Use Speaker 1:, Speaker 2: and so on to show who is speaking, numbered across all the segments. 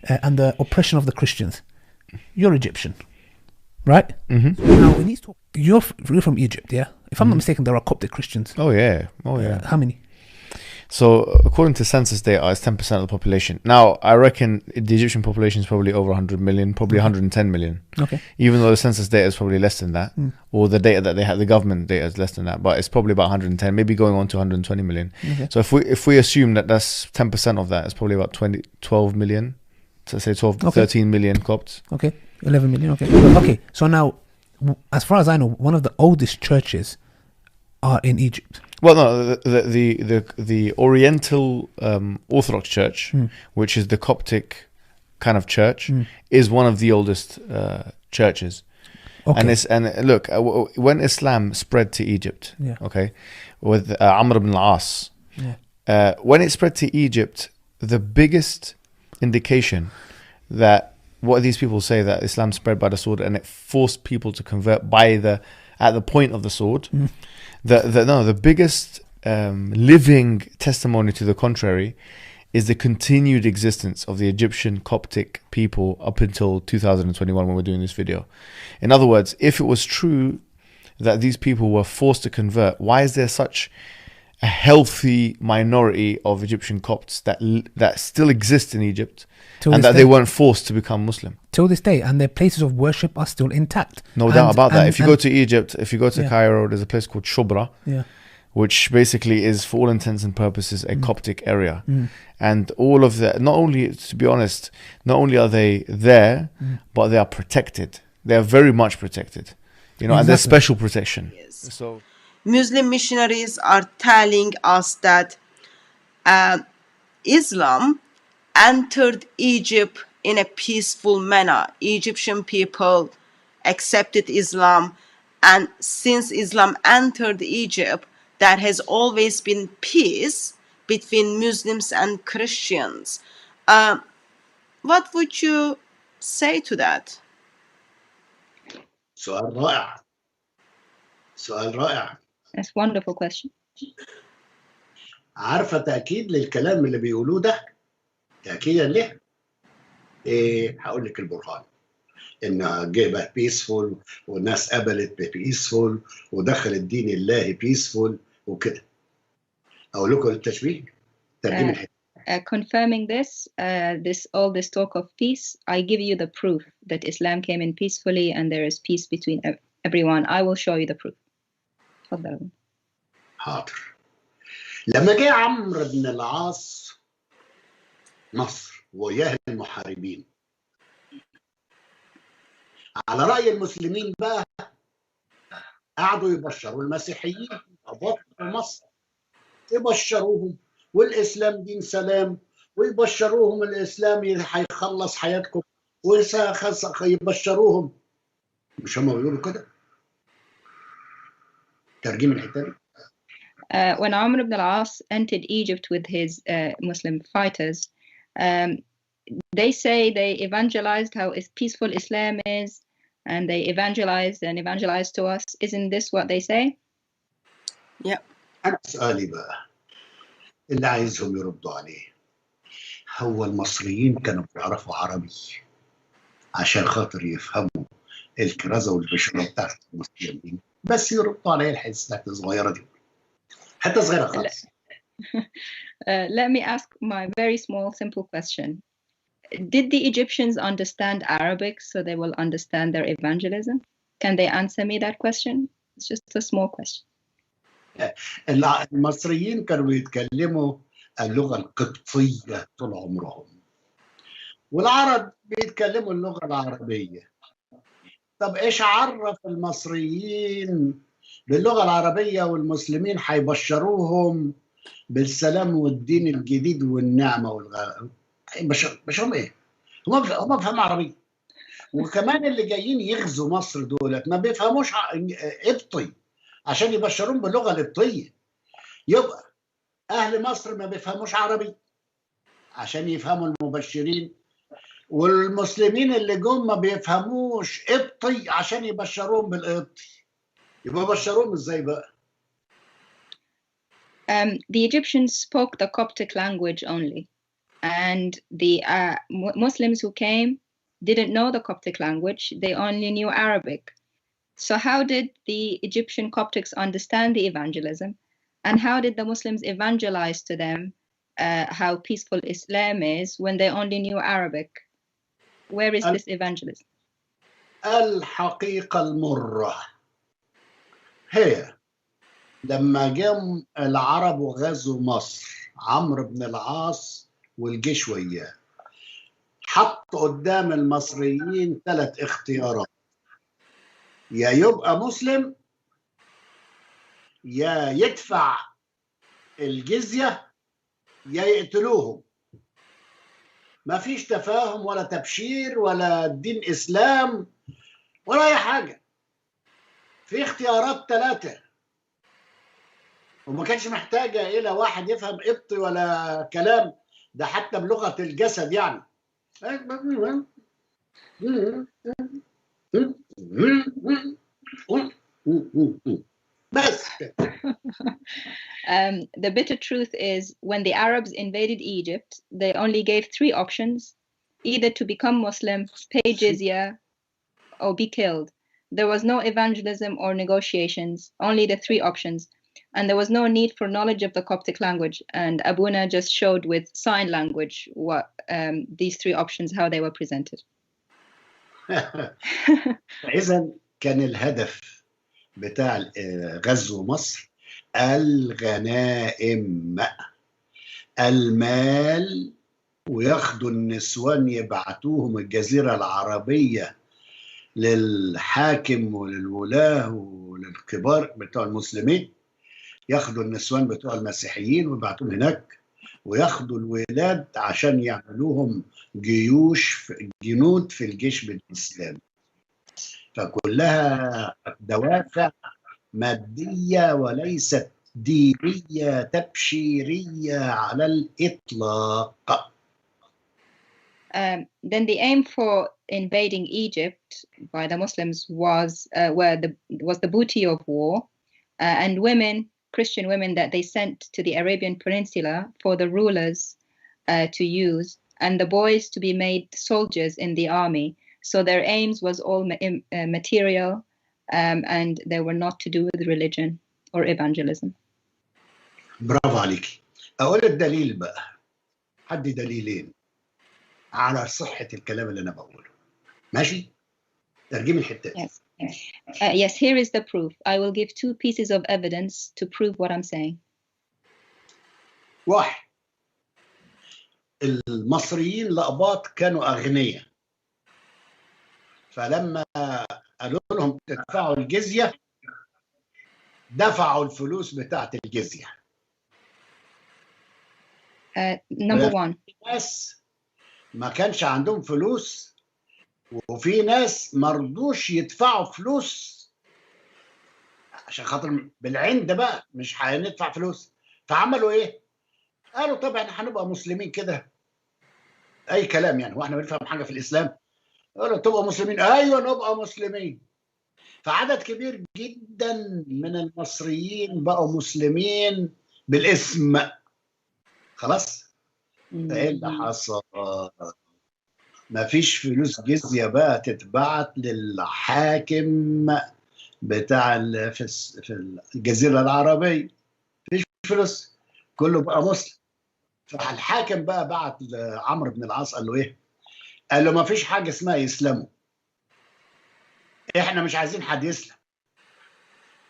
Speaker 1: and the oppression of the Christians. You're Egyptian, right?
Speaker 2: Mm-hmm.
Speaker 1: Now, in these talks, you're from Egypt, yeah? If I'm not mistaken, there are Coptic Christians.
Speaker 2: Oh yeah. Oh yeah.
Speaker 1: How many?
Speaker 2: So according to census data, it's 10% of the population. Now, I reckon the Egyptian population is probably over 100 million, probably 110 million.
Speaker 1: Okay.
Speaker 2: Even though the census data is probably less than that, or the data that they have, the government data is less than that, but it's probably about 110, maybe going on to 120 million.
Speaker 1: Okay.
Speaker 2: So if we assume that that's 10% of that, it's probably about 12 million. So say 13 million Copts.
Speaker 1: Okay. 11 million. Okay. Okay. So now, as far as I know, one of the oldest churches are in Egypt.
Speaker 2: Well, no, the Oriental Orthodox Church, which is the Coptic kind of church, is one of the oldest churches.
Speaker 1: Okay.
Speaker 2: And look, when Islam spread to Egypt, okay, with Amr ibn al-As, when it spread to Egypt, the biggest indication that what these people say that Islam spread by the sword and it forced people to convert at the point of the sword. The biggest living testimony to the contrary is the continued existence of the Egyptian Coptic people up until 2021 when we're doing this video. In other words, if it was true that these people were forced to convert, why is there such a healthy minority of Egyptian Copts that still exist in Egypt and that they weren't forced to become Muslim?
Speaker 1: Till this day, and their places of worship are still intact.
Speaker 2: No doubt about that. If you go to Egypt, if you go to Cairo, there's a place called Shubra, which basically is, for all intents and purposes, a Coptic area. And all of that, not only, to be honest, not only are they there, but they are protected. They are very much protected, and there's special protection. So
Speaker 3: Muslim missionaries are telling us that Islam entered Egypt in a peaceful manner. Egyptian people accepted Islam, and since Islam entered Egypt, there has always been peace between Muslims and Christians. What would you say to that?
Speaker 4: سؤال رائع. سؤال رائع.
Speaker 5: That's a wonderful question.
Speaker 4: عارفة تأكيد للكلام اللي بيقولوه ده؟ تأكيدا ليه؟ هقول لك البرهان. إن جه بيسفول والناس قبلت بيسفول ودخل الدين الله بيسفول وكده. أقول لكم التشبيه ترجمة الحتة.
Speaker 5: Confirming this all this talk of peace, I give you the proof that Islam came in peacefully and there is peace between everyone. I will show you the proof. تفضل.
Speaker 4: حاضر. لما جه عمرو بن العاص مصر وياه المحاربين، على رأي المسلمين بقى قعدوا يبشروا المسيحيين أباط في مصر، يبشروهم والإسلام دين سلام، ويبشروهم الإسلام هيخلص حياتكم، ويبشروهم. مش هم بيقولوا كده؟ ترجمة الحتة دي.
Speaker 5: When Amr ibn al-As entered Egypt with his Muslim fighters, they say they evangelized how peaceful Islam is, and they evangelized to us. Isn't this what they say?
Speaker 3: Yeah.
Speaker 4: أنا سؤالي بقى اللي عايزهم يردوا عليه، هو المصريين كانوا بيعرفوا عربي عشان خاطر يفهموا الكرازة والبشارة بتاعت المسلمين، بس يردوا عليه الحته الصغيرة دي، حتى صغيرة خالص.
Speaker 5: Let me ask my very small, simple question. Did the Egyptians understand Arabic so they will understand their evangelism? Can they answer me that question? It's just a small question.
Speaker 4: المصريين كانوا بيتكلموا اللغة القبطية طول عمرهم، والعرب بيتكلموا اللغة العربية. طب إيش عرف المصريين باللغة العربية والمسلمين هيبشروهم بالسلام والدين الجديد والنعمة والغلاء؟ بشرهم إيه؟ هم بيفهموا عربية، وكمان اللي جايين يغزوا مصر دولت ما بيفهموش قبطي عشان يبشرون باللغة القبطية. يبقى أهل مصر ما بيفهموش عربي عشان يفهموا المبشرين، والمسلمين اللي جم ما بيفهموش قبطي عشان يبشروهم بالقبطي. يبقى بشروهم ازاي بقى؟
Speaker 5: The Egyptians spoke the Coptic language only, And the Muslims who came didn't know the Coptic language, they only knew Arabic. So how did the Egyptian Coptics understand the evangelism? And how did the Muslims evangelize to them how peaceful Islam is when they only knew Arabic? Where is this evangelism?
Speaker 4: الحقيقة المرة هي لما جم العرب وغزوا مصر، عمرو بن العاص والجيش وياه حط قدام المصريين 3 اختيارات: يا يبقى مسلم، يا يدفع الجزية، يا يقتلوهم. ما فيش تفاهم ولا تبشير ولا دين إسلام ولا أي حاجة، في اختيارات 3، وما كانش محتاجة إلى واحد يفهم قبطي ولا كلام، ده حتى بلغة الجسد يعني. بس.
Speaker 5: The bitter truth is, when the Arabs invaded Egypt, they only gave 3 options: either to become Muslim, pay jizya, or be killed. There was no evangelism or negotiations, only the 3 options. And there was no need for knowledge of the Coptic language. And Abuna just showed with sign language what these 3 options, how they were presented.
Speaker 4: إذا كان الهدف بتاع غزو مصر الغنائم، المال، وياخدوا النسوان يبعتوهم الجزيرة العربية للحاكم وللولاة وللكبار بتوع المسلمين، ياخدوا النسوان بتوع المسيحيين ويبعتوهم هناك، وياخدوا الولاد عشان يعملوهم جنود في الجيش بالإسلام. فكلها دوافع مادية وليست دينية تبشيرية على الإطلاق.
Speaker 5: Then the aim for invading Egypt by the Muslims was the booty of war, and women, Christian women, that they sent to the Arabian Peninsula for the rulers to use, and the boys to be made soldiers in the army. So their aims was all material, and they were not to do with religion or evangelism.
Speaker 4: برافو عليكي. أقول الدليل بقى، حدي دليلين على صحة الكلام اللي أنا بقوله. ماشي؟ ترجمي الحتة دي.
Speaker 5: Yes. Yes, here is the proof. I will give 2 pieces of evidence to prove what I'm saying.
Speaker 4: 1، المصريين الأقباط كانوا أغنياء، فلما قالوا لهم تدفعوا الجزية دفعوا الفلوس بتاعت الجزية.
Speaker 5: Number 1.
Speaker 4: ناس ما كانش عندهم فلوس، وفي ناس مرضوش يدفعوا فلوس عشان خاطر بالعند بقى مش هندفع فلوس. فعملوا ايه؟ قالوا طبعا هنبقى مسلمين كده، اي كلام يعني، واحنا بنفهم حاجه في الاسلام. قالوا تبقى مسلمين، ايوه نبقى مسلمين. فعدد كبير جدا من المصريين بقوا مسلمين بالاسم. خلاص؟ ايه اللي حصل؟ ما فيش فلوس جزية بقى تتبعت للحاكم بتاع في الجزيرة العربية، مفيش فلوس، كله بقى مسلم. فالحاكم بقى بعت عمرو بن العاص قال له ايه؟ قال له ما فيش حاجة اسمها يسلموا، احنا مش عايزين حد يسلم،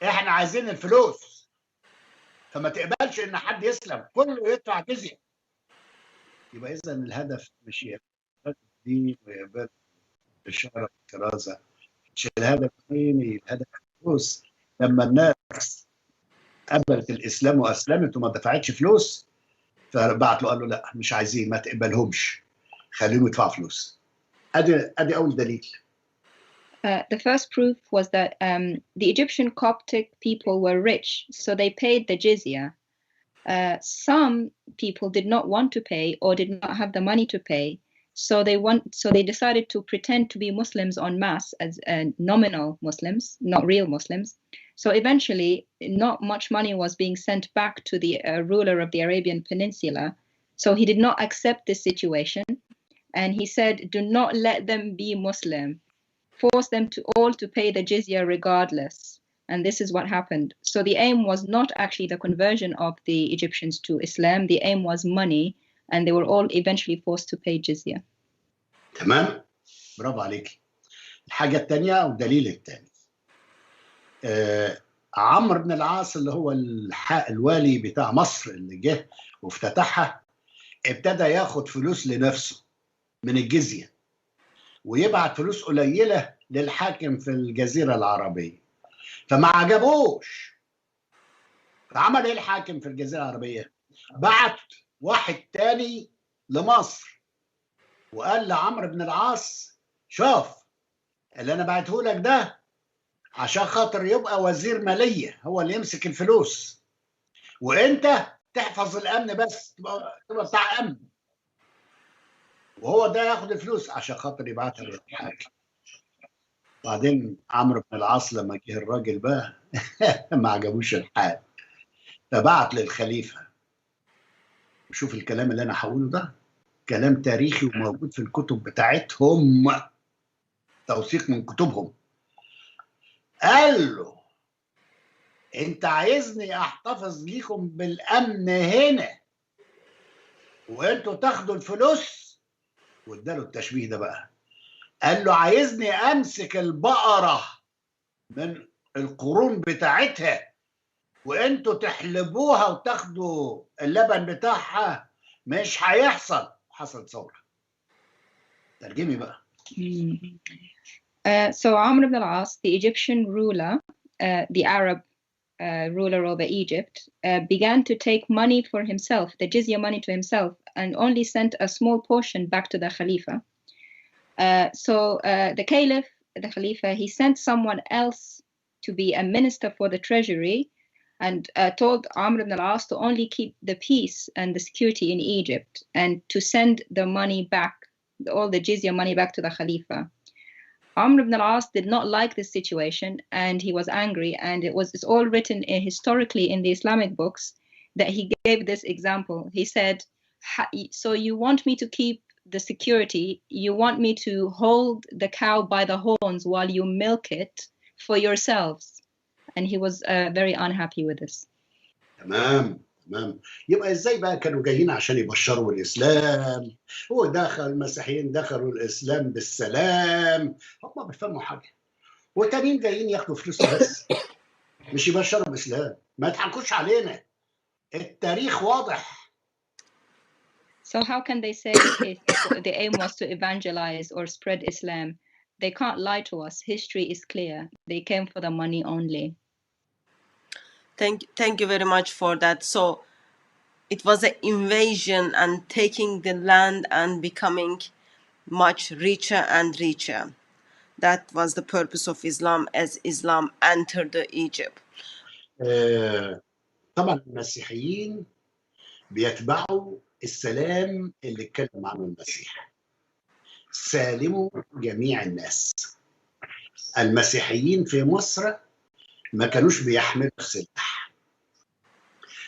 Speaker 4: احنا عايزين الفلوس، فما تقبلش ان حد يسلم، كله يدفع جزية. يبقى اذا الهدف مش يبقى الدين ويبقى الشرع والكرازة، مش الهدف ديني، الهدف فلوس. لما الناس قبلت الاسلام واسلمت وما دفعتش فلوس، فبعت له قال له لا مش عايزين، ما تقبلهمش، خليهم يدفعوا فلوس. ادي اول دليل.
Speaker 5: The first proof was that the Egyptian Coptic people were rich, so they paid the jizya. Some people did not want to pay or did not have the money to pay, so they decided to pretend to be Muslims en masse as nominal Muslims, not real Muslims. So eventually, not much money was being sent back to the ruler of the Arabian Peninsula, So he did not accept this situation, and he said, do not let them be Muslim. Force them all to pay the jizya regardless. And this is what happened. So the aim was not actually the conversion of the Egyptians to Islam. The aim was money, and they were all eventually forced to pay jizya.
Speaker 4: تمام؟ برافو عليك. الحاجة الثانية أو الدليل الثاني، عمرو بن العاص اللي هو الوالي بتاع مصر اللي جه وافتتحها، ابتدى ياخد فلوس لنفسه من الجزية ويبعت فلوس قليلة للحاكم في الجزيرة العربية، فما عجبوش. فعمل ايه الحاكم في الجزيرة العربية؟ بعت واحد تاني لمصر وقال لعمرو بن العاص شوف اللي انا بعته لك ده عشان خاطر يبقى وزير مالية، هو اللي يمسك الفلوس، وانت تحفظ الامن بس، تبقى بتاع امن، وهو ده ياخد الفلوس عشان خاطر يبعتها للحاكم. بعدين عمرو بن العاص لما جه الراجل بقى ما عجبوش الحال، فبعت للخليفة. وشوف الكلام اللي انا هقوله ده كلام تاريخي وموجود في الكتب بتاعتهم، توثيق من كتبهم. قال له انت عايزني احتفظ ليكم بالامن هنا وانتوا تاخدوا الفلوس؟ واداله التشبيه ده بقى، قال له عايزني امسك البقرة من القرون بتاعتها وانتوا تحلبوها وتاخدوا اللبن بتاعها؟ مش هيحصل. حصل ثورة. ترجمي بقى.
Speaker 5: So Amr ibn al-As, the Egyptian ruler, the Arab ruler over Egypt, began to take money for himself, the jizya money to himself, and only sent a small portion back to the Khalifa. So the Caliph, the Khalifa, he sent someone else to be a minister for the treasury and told Amr ibn al-As to only keep the peace and the security in Egypt and to send the money back, all the jizya money back to the Khalifa. Amr ibn al-As did not like this situation and he was angry, and it's all written historically in the Islamic books that he gave this example. He said, so you want me to keep the security, you want me to hold the cow by the horns while you milk it for yourselves. And he was very unhappy with this.
Speaker 4: تمام. يبقى ازاي بقى كانوا جايين عشان يبشروا الاسلام ودخل المسيحيين دخلوا الاسلام بالسلام؟ هم بيفهموا حاجه، والتانيين جايين ياخدوا فلوس بس مش يبشروا بالاسلام. ما تضحكوش علينا، التاريخ واضح.
Speaker 5: So how can they say the aim was to evangelize or spread Islam? They can't lie to us. History is clear. They came for the money only.
Speaker 3: Thank you very much for that. So it was an invasion and taking the land and becoming much richer and richer. That was the purpose of Islam as Islam entered Egypt.
Speaker 4: طبعا المسيحيين بيتبعوا السلام اللي اتكلم عنه المسيح، سالموا جميع الناس. المسيحيين في مصر ما كانوش بيحملوا السلاح،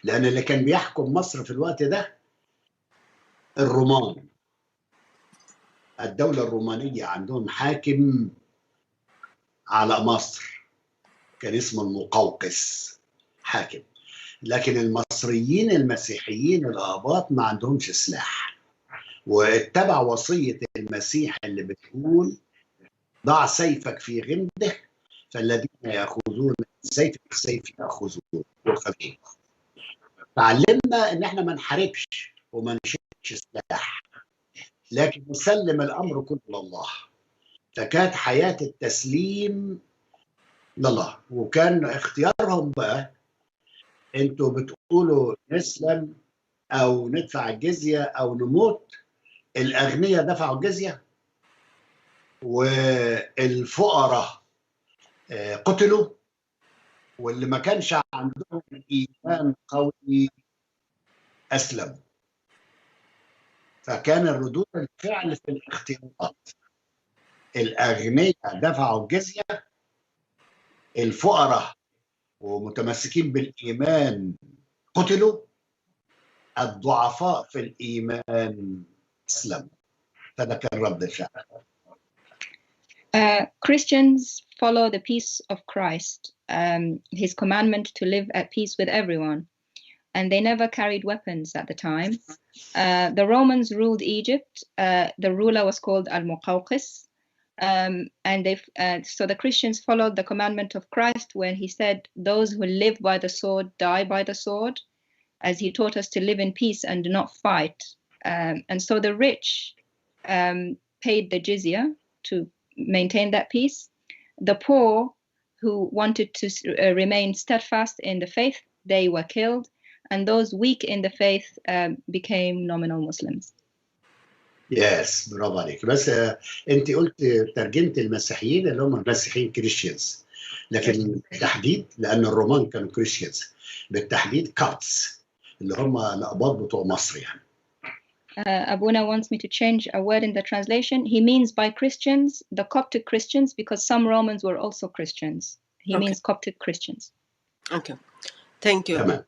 Speaker 4: لأن اللي كان بيحكم مصر في الوقت ده الرومان. الدولة الرومانية عندهم حاكم على مصر كان اسمه المقوقس حاكم، لكن المصريين المسيحيين الآباط ما عندهمش سلاح، واتبع وصية المسيح اللي بتقول ضع سيفك في غمده فالذين يأخذون السيف بالسيف يأخذون. تعلمنا ان احنا ما نحاربش وما نشيلش سلاح، لكن نسلم الامر كله لله. فكانت حياة التسليم لله، وكان اختيارهم بقى انتوا بتقولوا نسلم او ندفع الجزية او نموت. الاغنياء دفعوا الجزية والفقراء قتلوا، واللي ما كانش عندهم ايمان قوي اسلموا. فكان الردود الفعل في الاختيارات، الاغنياء دفعوا الجزية، الفقراء ومتمسكين بالايمان قتلوا، الضعفاء في الإيمان أسلموا. فده كان رد الفعل.
Speaker 5: Christians follow the peace of Christ, his commandment to live at peace with everyone. And they never carried weapons at the time. The Romans ruled Egypt. The ruler was called Al-Muqawqis. So the Christians followed the commandment of Christ when he said, those who live by the sword die by the sword, as he taught us to live in peace and do not fight. And so the rich paid the jizya to maintain that peace. The poor who wanted to remain steadfast in the faith, they were killed. And those weak in the faith became nominal Muslims.
Speaker 4: يس برافو عليك. بس انت قلت ترجمت المسيحيين اللي هم المسيحيين كريستيانز، لكن بالتحديد لان الرومان كانوا كريستيانز، بالتحديد كابتس اللي هم الاقباط بتوع مصر يعني.
Speaker 5: Abuna wants me to change a word in the translation. He means by Christians, the Coptic Christians, because some Romans were also Christians. He means Coptic Christians.
Speaker 3: Okay. Thank you.
Speaker 4: تمام.